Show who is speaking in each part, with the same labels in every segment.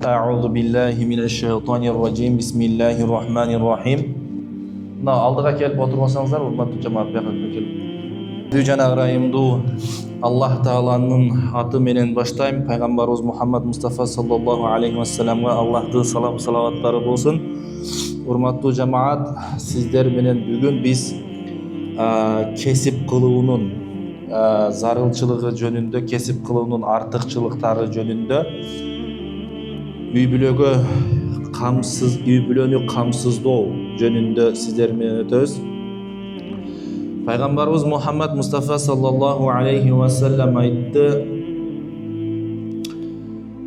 Speaker 1: A'udhu billahi mineşşeytanirracim. Bismillahirrahmanirrahim. Mына алдыға келіп отырсаңыздар, урматтуу жамаат, бияка келип. Жанагы ырайымдуу Аллах Тааланын аты менен баштайм. Пайгамбарыбыз Мухаммад Мустафа саллаллаху алейхи вассаламга Аллахтын салам салаваттары болсун. Урматтуу жамаат, сиздер менен бүгүн биз кесип кылуунун зарылчылыгы жөнүндө, кесип кылуунун артыкчылыктары жөнүндө, үй бүлөнү камсыздоо жөнүндө сиздер менен өтөбүз. Пайгамбарыбыз Мухаммад Мустафа саллаллаху алейхи вассалам айтты: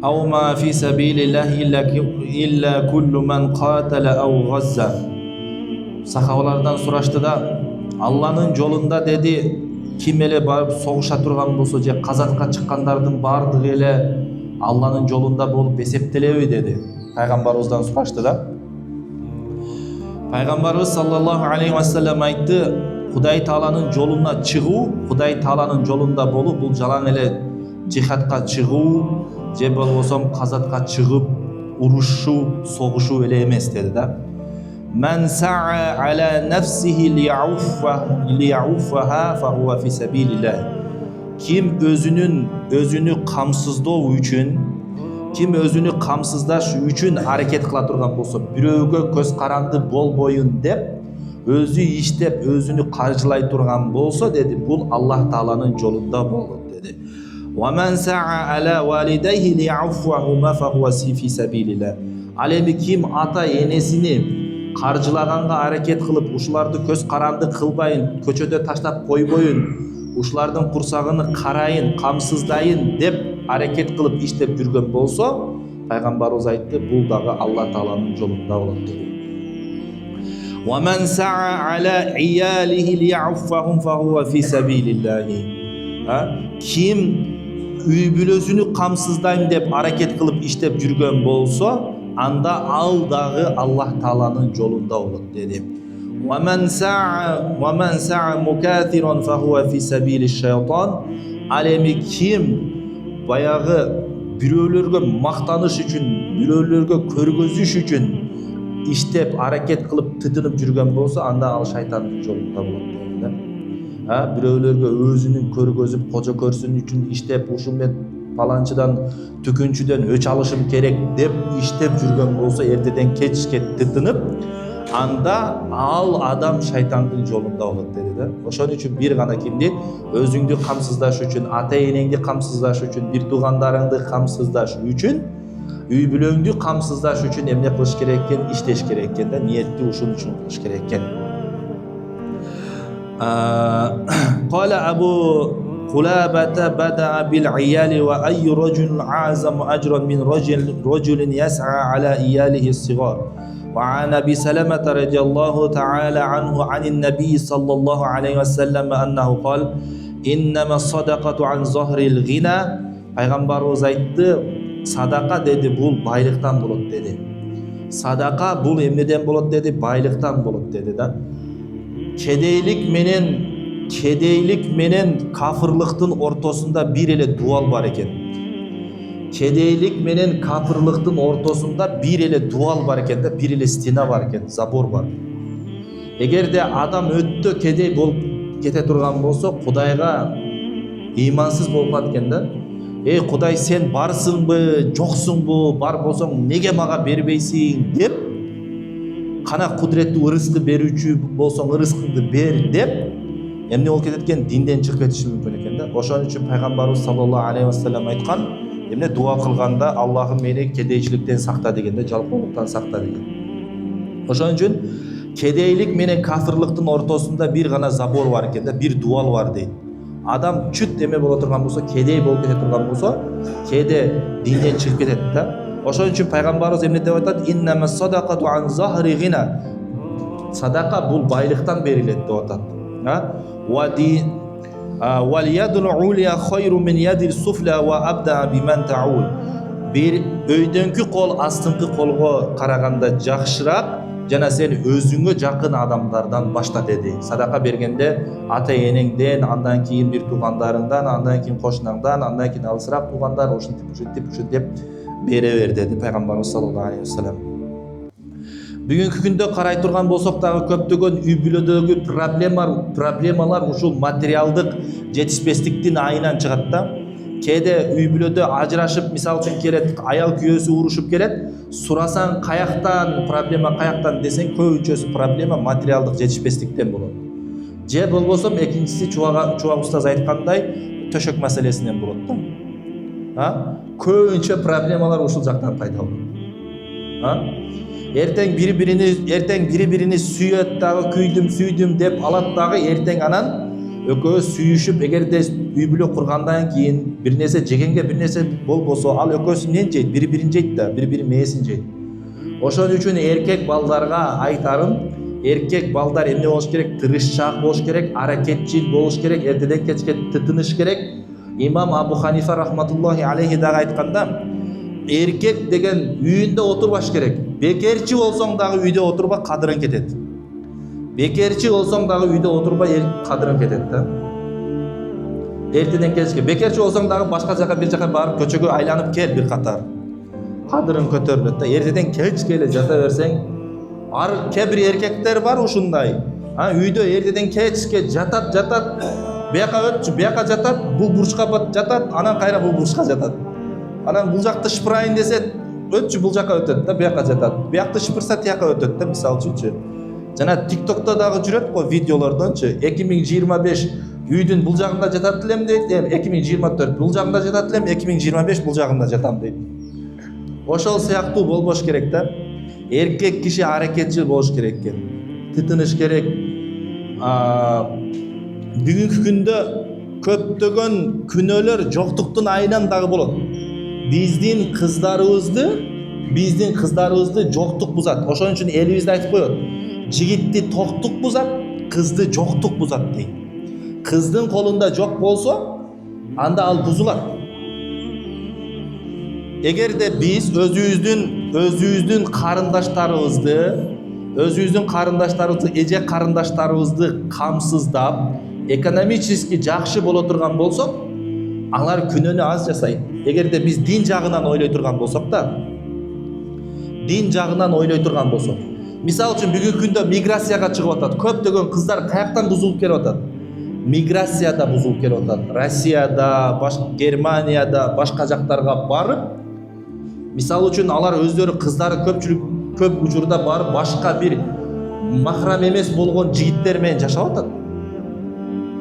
Speaker 1: "Аума фи сабилиллахи илля куллу ман катала ау газза." Сахабалардан сурашты да, Алланын жолунда деди, ким эле барып согуша турган болсо же казатка чыккандардын баардыгы эле Алланын жолунда болуп эсептелеби деди. Пайгамбарыбыздан сурашты да. Пайгамбарыбыз саллаллаху алейхи вассалам айтты: Кудай Тааланын жолуна чыгуу, Кудай Тааланын жолунда болуу бул жалаң эле жихадка чыгуу же болбосо казатка чыгып урушуу, согушуу эле эмес деди да. Мен саа аля нафсихи лияуффаха фахуа фи сабилиллах. Ким өзүнү камсыздоо үчүн, ким өзүнү камсыздаш үчүн аракет кыла турган болсо, бирөөгө көз каранды болбоюн деп, өзү иштеп, өзүнү каржылай турган болсо деди, бул Аллах Тааланын жолунда болот деди. Ва мен саа аля валидайхи лияуффахума фахуа фи сабилиллах. Ал эми ким ата энесини каржылаганга аракет кылып, ушуларды көз каранды кылбайын, көчөдө таштап койбоюн, ушулардын курсагын карайын, камсыздайын деп аракет кылып иштеп жүргөн болсо, пайгамбарыбыз айтты, бул дагы Алла Тааланын жолунда болот деди. Ва мен саа аля иялихи лияуффахум фахуа фи сабилиллахи. Ким үй бүлөсүнү камсыздайм деп аракет кылып иштеп жүргөн болсо, анда ал дагы Аллах Тааланын жолунда болот деди. ومن سعى مكاثرا فهو في سبيل الشيطان. Ал эми ким баягы бирөөлөргө мактаныш үчүн, бирөөлөргө көргөзүш үчүн иштеп, аракет кылып тытынып жүргөн болсо, анда ал шайтандын жолунда болот дейт да. Бирөөлөргө өзүнүн көргөзүп, кожо көрсүн үчүн иштеп, ушул мен паланчыдан, түкүнчүдөн өч алышым керек деп иштеп жүргөн болсо, эртеден кечке тытынып, анда ал адам шайтандын жолунда болот деди да. Ошон үчүн бир гана кимди өзүңдү камсыздаш үчүн, ата энеңди камсыздаш үчүн, бир туугандарыңды камсыздаш үчүн, үй бүлөңдү камсыздаш үчүн эмне кылыш керек экен, иштеш керек экен да, ниетти ушун үчүн кылыш керек экен. Кала Абу Кулабата бада бил ияли ва ай раджулин а'заму ажран мин раджулин яс'a аля иялихи as-sighar. وعن أبي سلمة رضي الله تعالى عنه عن النبي صلى الله عليه وسلم أنه قال إنما الصدقة عن ظهر الغنى. Пайгамбарыбыз айтты, садака деди, бул байлыктан болот деди. Садака бул эмнеден болот деди? Байлыктан болот деди да. Кедейлик менен кафырлыктын ортосунда бир эле дуал бар экен. Кедейлик менен кафырлыктын ортосунда бир эле дуал бар экен да, бир эле стена бар экен, забор бар. Эгерде адам өттө кедей болуп кете турган болсо, Кудайга ыймансыз болуп калат экен да. Эй Кудай, сен барсыңбы, жоксуңбу, бар болсоң неге мага бербейсиң деп, кана кудуреттүү ырыскы берүүчү болсоң ырыскыңды бер деп, эмне болуп кетет экен, динден чыгып кетиши мүмкүн экен да. Ошон үчүн пайгамбарыбыз саллаллаху алейхи вассалам айткан, эмне дуа кылганда Аллахым мени кедейчиликтен сакта дегенде, жалкоолуктан сакта деген. Ошон үчүн кедейлик менен кафырлыктын ортосунда бир гана забор бар экен да, бир дуал бар дейт. Адам чүт эме боло турган болсо, кедей болуп кете турган болсо, кээде динден чыгып кетет да. Ошон үчүн пайгамбарыбыз эмне деп атат? Иннама садакату ан захри гина. Садака бул байлыктан берилет деп атат. Вал ядул улия хайру мин ядил суфла ва абда биман таул. Бир өйдөнкү кол астыңкы колго караганда жакшыраак, жана сен өзүңө жакын адамдардан башта деди. Садака бергенде ата энеңден, андан кийин бир туугандарыңдан, андан кийин кошунаңдан, андан кийин алысыраак туугандар, ушинтип бере бер dedi Пайгамбарыбыз саллаллаху алейхи вассалам. Бүгүнкү күндө карай турган болсок дагы көптөгөн үй бүлөдөгү проблемалар ушул материалдык жетишпестиктин айынан чыгат да. Кээде үй бүлөдө ажырашып, мисалы үчүн келет, аял күйөөсү урушуп келет, сурасаң каяктан проблема каяктан десең, көбүнчөсү проблема материалдык жетишпестиктен болот. Же болбосо экинчиси Чубак устаз айткандай төшөк маселесинен болот да. Көбүнчө проблемалар ушул жактан пайда болот. Эртең бири-бирини сүйөт дагы, сүйдүм деп алат дагы, эртең анан экөө сүйүшүп, эгерде үй бүлө кургандан кийин бир нерсе жегенге бир нерсе болбосо, ал экөөсү эмнени жейт? Бири-бирин жейт да, бири-биринин мээсин жейт. Ошон үчүн эркек балдарга айтарым, эркек балдар эмне болуш керек? Тырышчаак болуш керек, аракетчил болуш керек, эртеден кечке тытыныш керек. Имам Абу Ханифа рахматуллахи алейхи дагы айтканда, эркек деген үйүндө отурбаш керек. Бекерчи болсоң дагы үйдө отурба, кадырың кетет. Бекерчи болсоң дагы үйдө отурба, кадырың кетет да. Эртеден кечке. Бекерчи болсоң дагы башка жака, бир жака барып көчөгө айланып кел бир катар. Кадырың көтөрүлөт да. Эртеден кечке эле жата берсең, кээ бир эркектер бар ушундай. Үйдө эртеден кечке жатат, бияка өтчү, бияка жатат, бул бурчка жатат, анан кайра бул бурчка жатат. Анан бул жакты шыпырайын десе, өтчү бул жака өтөт да, бияка жатат. Биякты шыпырса тияка өтөт да, мисалы үчүнчү. Жана TikTok'та дагы жүрөт го видеолордончу, 2025 үйдүн бул жагында жатат элем дейт, 2024 бул жагында жатат элем, 2025 бул жагында жатам дейт. Ошол сыяктуу болбош керек да. Эркек киши аракетчил болуш керек экен. Тытыныш керек. Бүгүнкү күндө көптөгөн күнөөлөр жоктуктун айынан дагы болот. Биздин кыздарыбызды жоктук бузат. Ошон үчүн элибизде айтып коет. Жигитти токтук бузат, кызды жоктук бузат дейт. Кыздын колунда жок болсо, анда ал бузулат. Эгерде биз өзүбүздүн карындаштарыбызды, эже карындаштарыбызды камсыздап, экономически жакшы боло турган болсок, алар күнөөнү аз жасайт. Эгерде биз дин жагынан ойлой турган болсок да, мисалы үчүн бүгүнкү күндө миграцияга чыгып атат. Көптөгөн кыздар каяктан бузулуп келип атат? Миграцияда бузулуп келип атат. Россияда, Германияда, башка жактарга барып, мисалы үчүн алар өздөрү кыздары көп учурда барып башка бир махрам эмес болгон жигиттер менен жашап атат.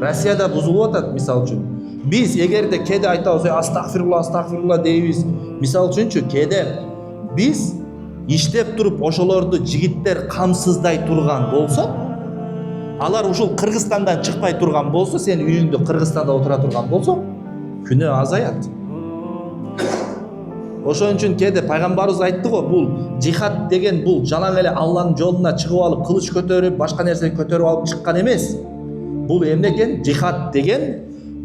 Speaker 1: Россияда бузулуп атат мисалы үчүн. Биз эгерде кээде айтабыз, астагфирулла дейбиз. Мисалы үчүнчү, кээде биз иштеп туруп ошолорду жигиттер камсыздай турган болсо, алар ушул Кыргызстандан чыкпай турган болсо, сен үйүңдө Кыргызстанда отура турган болсо, күнөө азаят. Ошон үчүн кээде пайгамбарыбыз айтты го, бул жихад деген бул жалаң эле Алланын жолуна чыгып алып, кылыч көтөрүп, башка нерсени көтөрүп алып чыккан эмес. Бул эмне экен? Жихад деген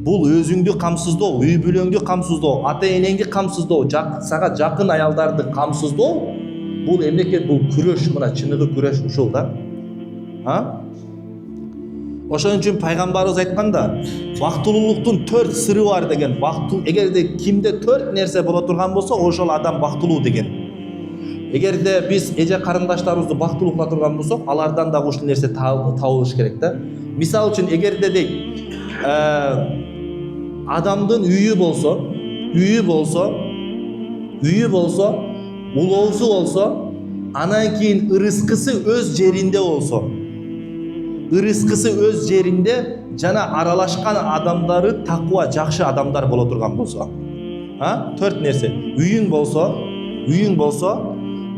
Speaker 1: бул өзүңдү камсыздоо, үй бүлөңдү камсыздоо, ата энеңди камсыздоо, сага жакын аялдарды камсыздоо. Бул эмне экен? Бул күрөш, мына чыныгы күрөш ушул да. Ошон үчүн пайгамбарыбыз айтканда, бактылуулуктун 4 сыры бар деген. Эгерде кимде 4 нерсе боло турган болсо, ошол адам бактылуу деген. Эгерде биз эже карындаштарыбызды бактылуу кыла турган болсок, алардан дагы ушул нерсе табылыш керек да. Мисалы үчүн эгерде дейт, адамдын үйү болсо, улоосу болсо, анан кийин ырыскысы өз жеринде, жана аралашкан адамдары таква жакшы адамдар боло турган болсо. 4 нерсе. Үйүң болсо,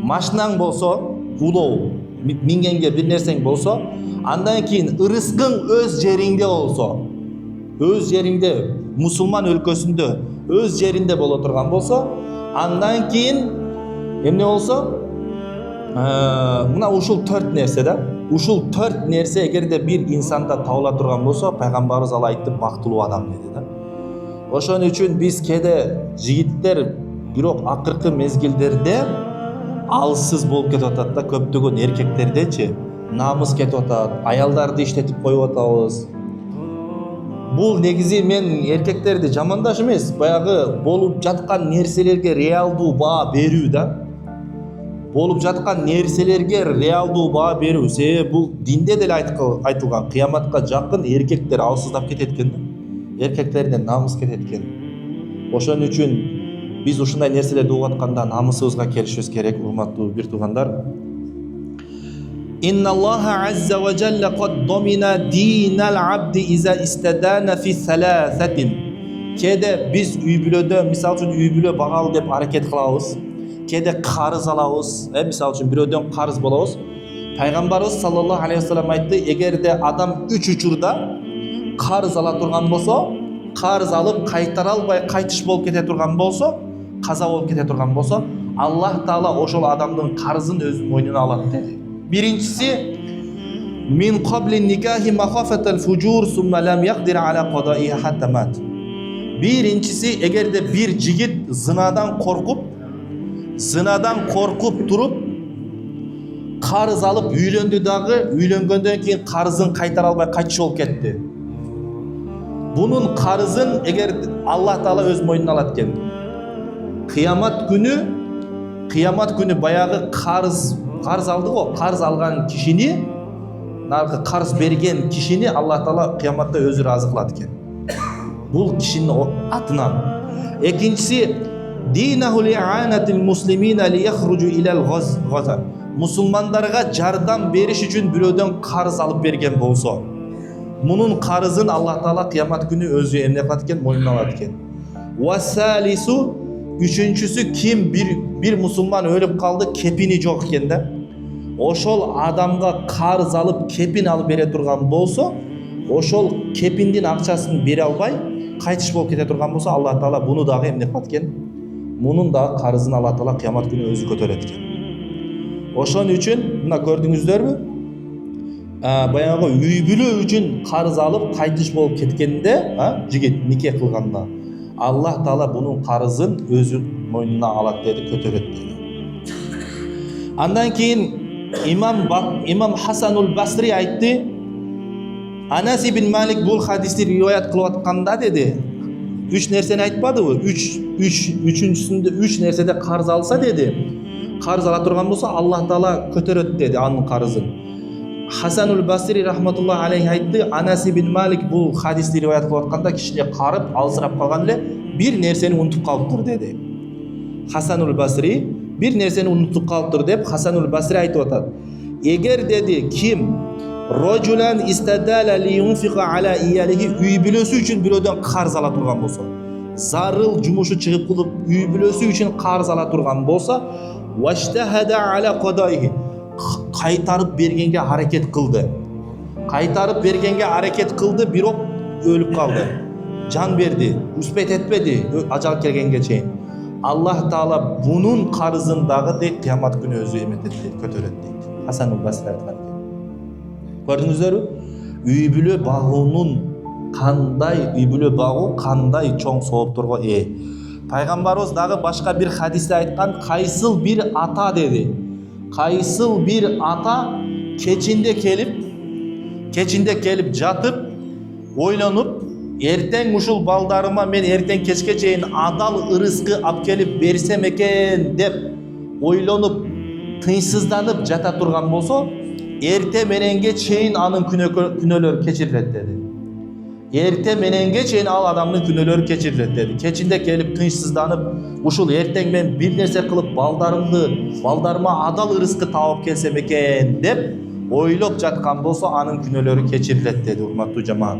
Speaker 1: машинаң болсо, улоо, мингенге бир нерсең болсо, андан кийин ырыскың өз жериңде, мусулман өлкөсүндө өз жеринде боло турган болсо, андан кийин эмне болсо, мына ушул 4 нерсе да. Ушул 4 нерсе эгерде бир инсанда табыла турган болсо, пайгамбарыбыз ал айтты, бактылуу адам деди да. Ошон үчүн биз кээде жигиттер бирок акыркы мезгилдерде алсыз болуп кетип атат да, көптөгөн эркектердечи намыс кетип атат, аялдарды иштетип коюп атабыз. бул негизи мен эркектерди жамандаш эмес, баягы болуп жаткан нерселерге реалдуу баа берүү да. Болуп жаткан нерселерге реалдуу баа берүү. Себеби бул динде деле айтылган, кыяматка жакын эркектер алсыздап кетет экен да. Эркектерден намыс кетет экен. Ошон үчүн биз ушундай нерселерди угуп атканда намысыбызга келишибиз керек, урматтуу бир туугандар. Inna Allah azza wa jalla qad domina dinal abdi iza istadana fi thalathatin. Kede biz üy-бүлөдө, мисалы үчүн üy-бүлө багалы деп аракет кылабыз. Кеде карыз алабыз, мисалы үчүн бирөөдөн карыз болобуз. Пайгамбарыбыз саллаллаху алейхи вассалам айтты, эгерде адам 3 учурда карыз ала турган болсо, карыз алып кайтара албай кайтыш болуп кете турган болсо, каза болуп кете турган болсо, Аллах Таала ошол адамдын карызын өз мойнуна алат деди. Биринчиси min qabli nikahi makhafatal fujur summa lam yaqdir ala qada'iha hatta mat. Birincisi egerde bir jigit zinadan korkup turup karız alıp üylöndü dağı, üylөнгөндөн кийин karızın kaytara alбай kaçış olup ketти. Bunun karızın eger Allah Taala öz moynuna alat eкен. Kıyamat günü bayağı karız aldı o. Karız algan kişini, narkı karız bergen kişini Allah Taala kıyamatta özü razı kılat eкен. Bul kişinin o atından. İkincisi dinahu li'anatil muslimina liyahruju ilal ghaza. Musulmanlarga jardam beriş üçün bирөөдөн karız alıp bergen bolsa, bunun karızın Allah Taala kıyamat günü özü emne kılat eкен, moynuna alat eкен. Vasalisu, üçüncüsü kim bir musulman ölüp kaldı, kepini жоқ eкен de. Oşol adamga karız alıp kepin alıp bere turgan bolsa, oşol kepindin akçaсын bere alбай кайтыш болуп кете турган болсо, Allah Taala bunu dagы эмне кылат экен? Bunun da karızın Allah Taala kıyamat günü özü көтөрөт экен. Ошон үчүн мына көрдүңүздөрбү? Баягы үй-бүлө үчүн карыз алып кайтыш болуп кеткенде, жигит нике кылганда, Allah Taala bunun karızın özü moynuna alat dedi, көтөрөт dedi. Andan keyin İmam Hasanul Basri aytты, Anas ibn Malik bul hadisni riwayat kılıp atkanda dedi, 3 nerseni aytpady mı? Üçüncüsünde 3 nersede karız alsa dedi. Karız ala turgan bolsa Allah Taala көтөрөt dedi anın karızın. Hasanul Basri rahmatullah aleyhi aytты, Anas ibn Malik bul hadisni riwayat kılıp atkanda kişiye karıp alsırap kalgan ele bir nerseni unutup kalıptır dedi. Hasanul Basri bir nerseni unutup kalıptır dep Hasanul Basri aytıp atat. Eger dedi kim Rajulan istadala li yunfiqa ala iyalihi, üy-бүлөсү үчүн бирөөдөн карыз ала турган болсо, зарыл жумушу чыгып кылып üy-бүлөсү үчүн карыз ала турган болсо, ваштахада ala qadaihi, кайтарып бергенге аракет кылды. Кайтарып бергенге аракет кылды, бирок өлүп калды. Жан берди, успет этпеди, ажал келгенге чейин. Allah Taala bunun karızın dağı deyip kıyamat günü özü emetет, көтөрөт дейт. Hasanul Basri ayткан. Көрдүңүздөрбү? Үй-бүлө багуу кандай чоң соопторго ээ. Пайгамбарыбыз дагы башка bir hadisте айткан, кайсыл bir ата dedi. Кайсыл bir ata keçinde kelip жатып, ойлонуп, эртең ушул балдарыма мен эртең кечке чейин адал ырыскы алып келип берсем экен деп ойлонуп, тынчсызданып жата турган болсо, erте menenge çeyin anın künölör keçirilet dedi. Erte menenge çeyin al adamın künölör keçirilet dedi. Keçinde gelip tınçsızdanıp, uşul erten men bir nerse kılıp baldarıma adal ırıskı tavıp kelsem eken dep oylop jatkan bolsa anın künölörü keçirilet dedi, urmattуу jamaat.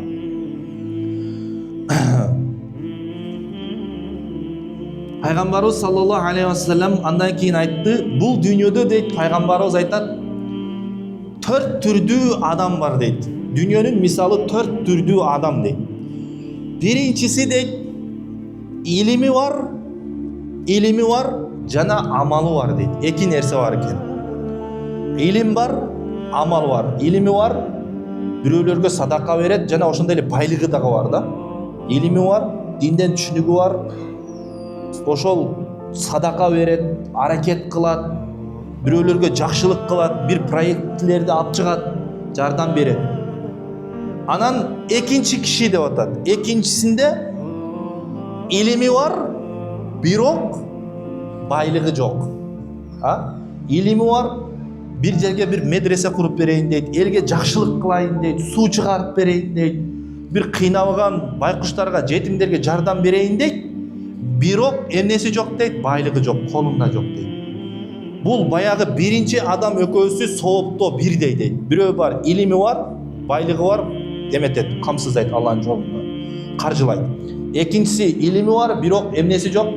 Speaker 1: Peygamberimiz sallallahu aleyhi ve sellem andan keyin aytты, bul dünyada deyt, Peygamberimiz aytat, 4 türdүү adam var deyt. Dünyanın misalı 4 türdүү adam deyt. Birincisi deyt, ilimi var, jana amalı var deyt. Eki nerse var eken. İlim var, amal var. İlimi var, bирөөлөргө sadaka beret, jana ошондой эле байлыгы дагы бар да. İlimi var, динден түшүнүгү var. Ошол sadaka beret, аракет кылат, бирөөлөргө жакшылык кылат, bir проектлерди алып чыгат, жардам берет. Анан экинчи киши деп атат. Экинчисинде илими бар, бирок байлыгы жок. Илими бар, bir жерге bir медресе куруп берейин дейт, элге жакшылык кылайын дейт, суу чыгарып берейин дейт, bir кыйналган байкуштарга, жетимдерге жардам берейин дейт. Бирок эмнеси жок дейт, байлыгы жок, колунда жок дейт. Бул баягы биринчи адам экөөсү соопто бирдей дейт. Бирөө бар, илими бар, байлыгы бар, эметет, камсыздайт Алланын жолунда, каржылайт. Экинчиси илими бар, бирок эмнеси жок,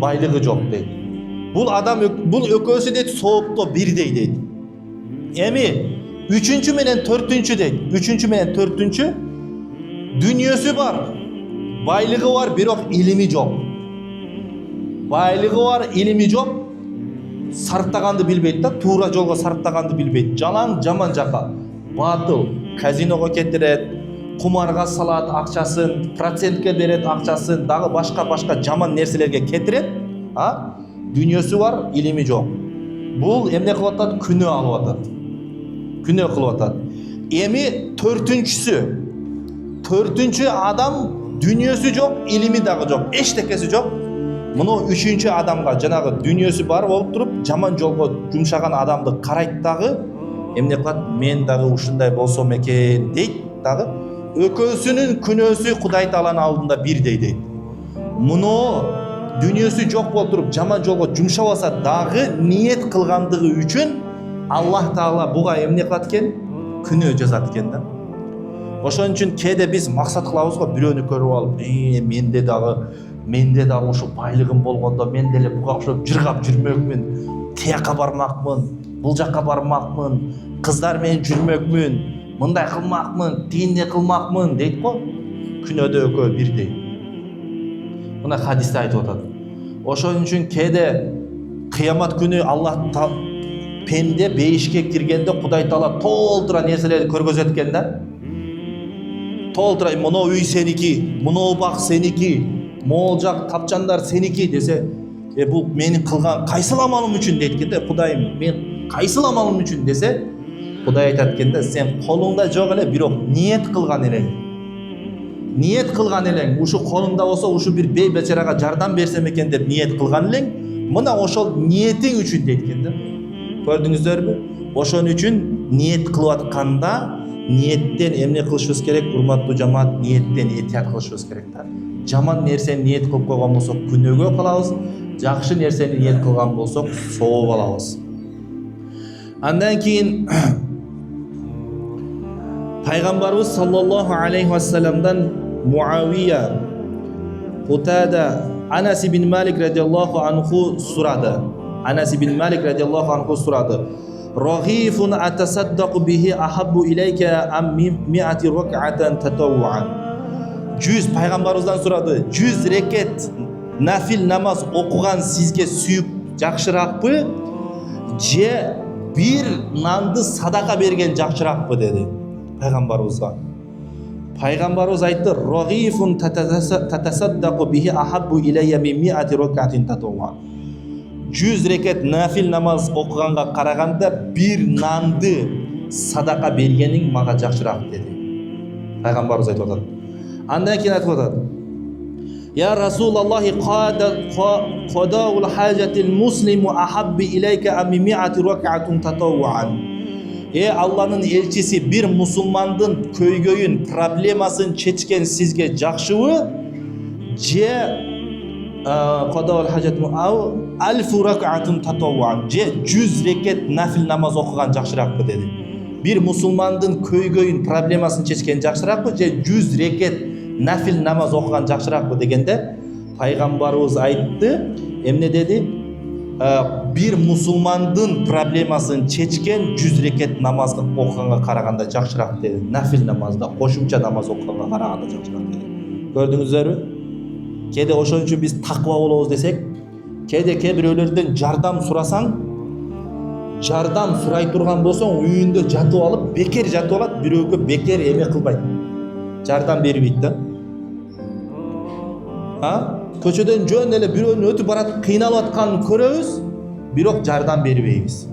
Speaker 1: байлыгы жок дейт. Бул адам, бул экөөсү дейт соопто бирдей дейт. Эми үчүнчү менен төртүнчү дейт. Үчүнчү менен төртүнчү дүнүйөсү бар, байлыгы бар, бирок илими жок. Байлыгы бар, илими жок, сарптаганды билбейт да, туура жолго сарптаганды билбейт. Жалаң жаман жака, батыл, казиного кетирет, кумарга салат акчасын, процентке берет акчасын, дагы башка жаман нерселерге кетирет. Дүнүйөсү бар, илими жок. Бул эмне кылып атат? Күнөө алып атат. Күнөө кылып атат. Эми төртүнчү адам дүнүйөсү жок, илими дагы жок, эчтекеси жок. Муну үчүнчү адамга, жанагы дүнүйөсү бар болуп туруп, жаман жолго жумшаган адамды карайт дагы, эмне кылат? Мен дагы ушундай болсом экен дейт дагы. Экөөсүнүн күнөөсү Кудай Тааланын алдында бирдей дейт. Муну дүнүйөсү жок болуп туруп, жаман жолго жумшабаса дагы ниет кылгандыгы үчүн Аллах Таала буга эмне кылат экен? Күнөө жазат экен да. Ошон үчүн кээде биз максат кылабыз го, бирөөнү көрүп алып, менде дагы ушу байлыгым болгондо мен деле буга окшоп жыргап жүрмөкмүн, тияка бармакмын, бул жакка бармакмын, кыздар менен жүрмөкмүн, мындай кылмакмын, тигиндей кылмакмын дейт го. Күнөөдө экөө бирдей. Мына хадисте айтып атат. Ошон үчүн кээде кыямат күнү Аллах пенде бейишке киргенде Кудай Таала толтура нерселерди көргөзөт экен да. Толтура, мына үй сеники, мына бак сеники, могул жак тапчандар сеники десе, бул менин кылган кайсыл амалым үчүн дейт экен да. Кудайым, мен кайсыл амалым үчүн десе, Кудай айтат экен да, сен колуңда жок эле, бирок ниет кылган элең. Ниет кылган элең, ушу колуңда болсо, ушу бир бей бечарага жардам берсем экен деп ниет кылган элең. Мына ошол ниетиң үчүн дейт экен да. Көрдүңүздөрбү? Ошон үчүн ниет кылып атканда, ниеттен эмне кылышыбыз керек? Урматтуу жамаат, ниеттен этият кылышыбыз керек да. Жаман нерсени ниет кылып койгон болсок, күнөөгө калабыз. Жакшы нерсени ниет кылган болсок, сооп алабыз. Андан кийин Пайгамбарыбыз саллаллаху алейхи ва салламдан Муавия, Кутада, Анас ибн Малик радиаллаху анху сурады. Анас ибн Малик радиаллаху анху сурады. Рагифун атасаддaqu bihi ahabbu ilayka am mi'ati rak'atan tatawwu'an. 100 пайгамбарыбыздан сурады. 100 рекет нафил намаз окуган сизге сүйүп жакшыракпы? Же бир нанды садака берген жакшыракпы деди пайгамбарыбызга. Пайгамбарыбыз айтты: "Рагифун татасаддaqu bihi ahabbu ilayya min mi'ati rak'atin tatawwu'an." 100 рекет нафил намаз окуганга караганда бир нанды садака бергениң мага жакшыраак деди. Пайгамбарыбыз айтып атат. Андан кийин айтып атат: "Я Расулаллахи qadaul hajatil muslimu ahabbi ilayka am mi'ati rak'atun tatawwu'an." Алланын элчиси, бир мусулмандын көйгөйүн, проблемасын чечкен сизге жакшыбы? Же qadaul hajatil alfu rak'atun tatawwu'an. Же 100 рекет нафил намаз окуган жакшыракпы деди. Бир мусулмандын көйгөйүн, проблемасын чечкен жакшыракпы? Же 100 рекет нафил намаз окуган жакшыракпы дегенде пайгамбарыбыз айтты, эмне деди? Бир мусулмандын проблемасын чечкен 100 рекет намаз окуганга караганда жакшыраак деди. Нафил намазда, кошумча намаз окуганга караганда жакшыраак деди. Көрдүңүздөрбү? Кээде ошон үчүн биз таква болобуз десек, кээде кээ бирөөлөрдөн жардам сурасаң, жардам сурай турган болсоң, үйүндө жатып алып, бекер жатып алат, бирөөгө бекер эме кылбайт. Жардам бербейт да. Көчөдөн жөн эле бирөөнүн өтүп барат, кыйналып атканын көрөбүз, бирок жардам бербейбиз.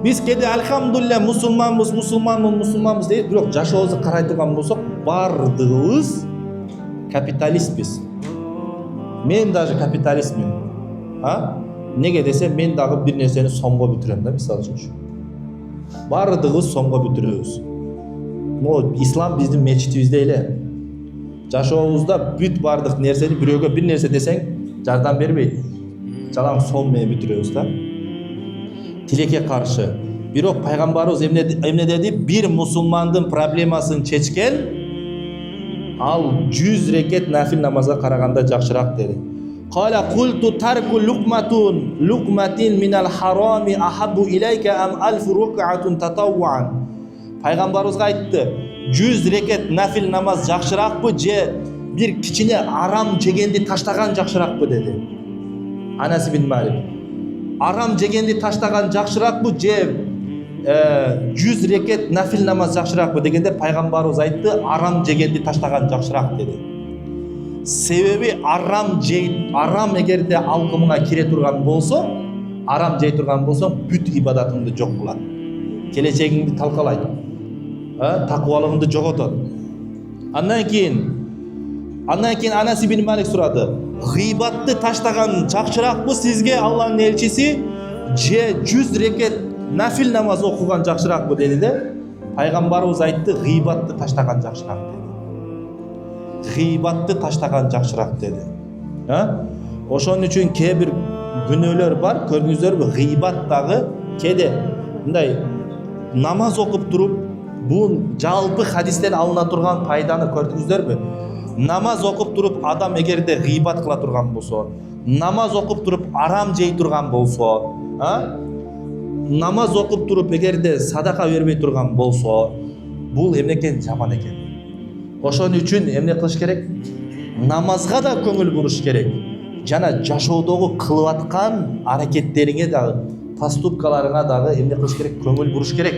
Speaker 1: Биз кээде альхамдулилля мусулманбыз дейт, бирок жашообузду карайтырган болсок бардыгыбыз капиталистпиз. Мен даже капиталистмин. Неге десе, мен дагы бир нерсени сомго бүтүрөм да, мисалы үчүн. Бардыгыбыз сомго бүтүрөбүз. Могу ислам биздин мечитибизде эле. Жашообузда бүт бардык нерсени бирөөгө бир нерсе десең жардам бербейт. Жалаң сом менен бүтүрөбүз да. Тилекке каршы. Бирок пайгамбарыбыз эмне деди? Бир мусулмандын проблемасын чечкен ал 100 рекет нафил намазга караганда жакшыраак деди. Кала култу тарку лукматин минал харами ахабу илайка ам альфу рук'атун татаввуан. Пайгамбарыбызга айтты, 100 рекет нафил намаз жакшыраакпы же бир кичине арам жегенди таштаган жакшыраакпы деди. Анас бин Малик. Арам жегенди таштаган жакшыраакпы же 100 рекет нафил намаз жакшыраакпы дегенде пайгамбарыбыз айтты, арам жегенди таштаган жакшыраак деди. Себеби арам эгерде алкымыңа кире турган болсо, арам жей турган болсоң бүт ибадатыңды жок кылат. Келечегиңди талкалайт. Такыбалыгыңды жоготот. Андан кийин Анас ибн Малик сурады. Гыйбатты таштаган жакшыраакпы сизге Аллахтын элчиси же 100 рекет нафил намаз окуган жакшыраакпы дедиде, пайгамбарыбыз айтты, гыйбатты таштаган жакшыраак деди. Гыйбатты таштаган жакшыраак деди. Ошон үчүн кээ бир күнөөлөр бар, көрдүңүздөрбү? Гыйбат дагы кээде мындай намаз окуп туруп, бул жалпы хадистен алына турган пайданы көрдүңүздөрбү? Намаз окуп туруп адам эгерде гыйбат кыла турган болсо, намаз окуп туруп арам жей турган болсо, намаз окуп туруп эгерде садака бербей турган болсо, бул эмнекен жаман экен. Ошон үчүн эмне кылыш керек? Намазга да көңүл буруш керек. Жана жашоодогу кылып аткан аракеттериңе дагы, поступкаларыңа дагы эмне кылыш керек? Көңүл буруш керек.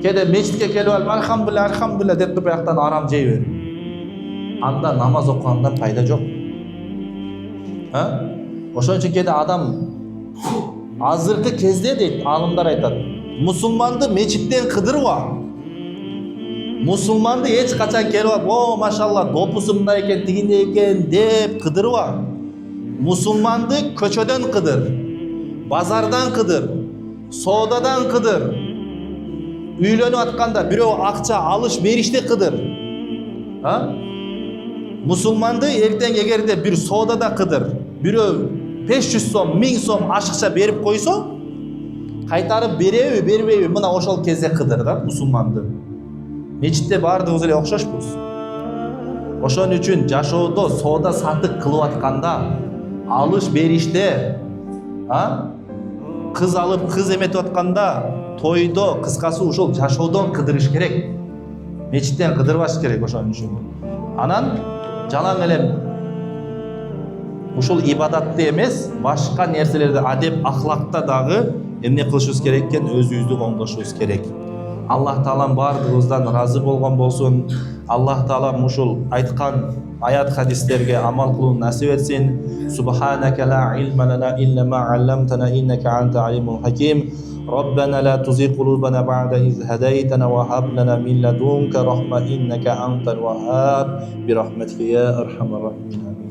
Speaker 1: Кээде мечитке келип алып, алхамдулилля деп туруп аяктан арам жей бер. Анда намаз окугандан пайда жок. Ошон үчүн кээде адам азыркы кезде дейт, алымдар айтат, мусулманды мечиттен кыдырба. Мусулманды эч качан келип алып, о, машалла, допусу мындай экен, тигиндей экен деп кыдырба. Мусулманды көчөдөн кыдыр, базардан кыдыр, соодадан кыдыр. Үйлөнүп атканда бирөө акча алыш бериште кыдыр. Мусулманды эртең эгерде бир соодада кыдыр, бирөө 500 сом, 1000 сом ашыкча берип койсо, кайтарып береби, бербейби, мына ошол кезде кыдыр да мусулманды. Мечитте бардыгыбыз эле окшошпуз. Ошон үчүн жашоодо соода сатык кылып атканда, алыш бериште, кыз алып кыз эметип атканда, тойдо, кыскасы ушул жашоодон кыдырыш керек. Мечиттен кыдырбаш керек ошон үчүн. Анан жалаң эле ушул ибадатты эмес, башка нерселерди адеп, ахлакта дагы эмне кылышыбыз керек экен, өзүбүздү оңдошубуз керек. Аллах Таалам бардыгыбыздан разы болгон болсун. Аллах Таалам ушул айткан аят хадистерге амал кылууну насип этсин. Субханака ла илма лана илля ма алламтана иннака анта алимул хаким. ربنا لا تزغ قلوبنا بعد إذ هديتنا وهب لنا من لدنك رحمة إنك أنت الوهاب برحمتك يا أرحم الراحمين.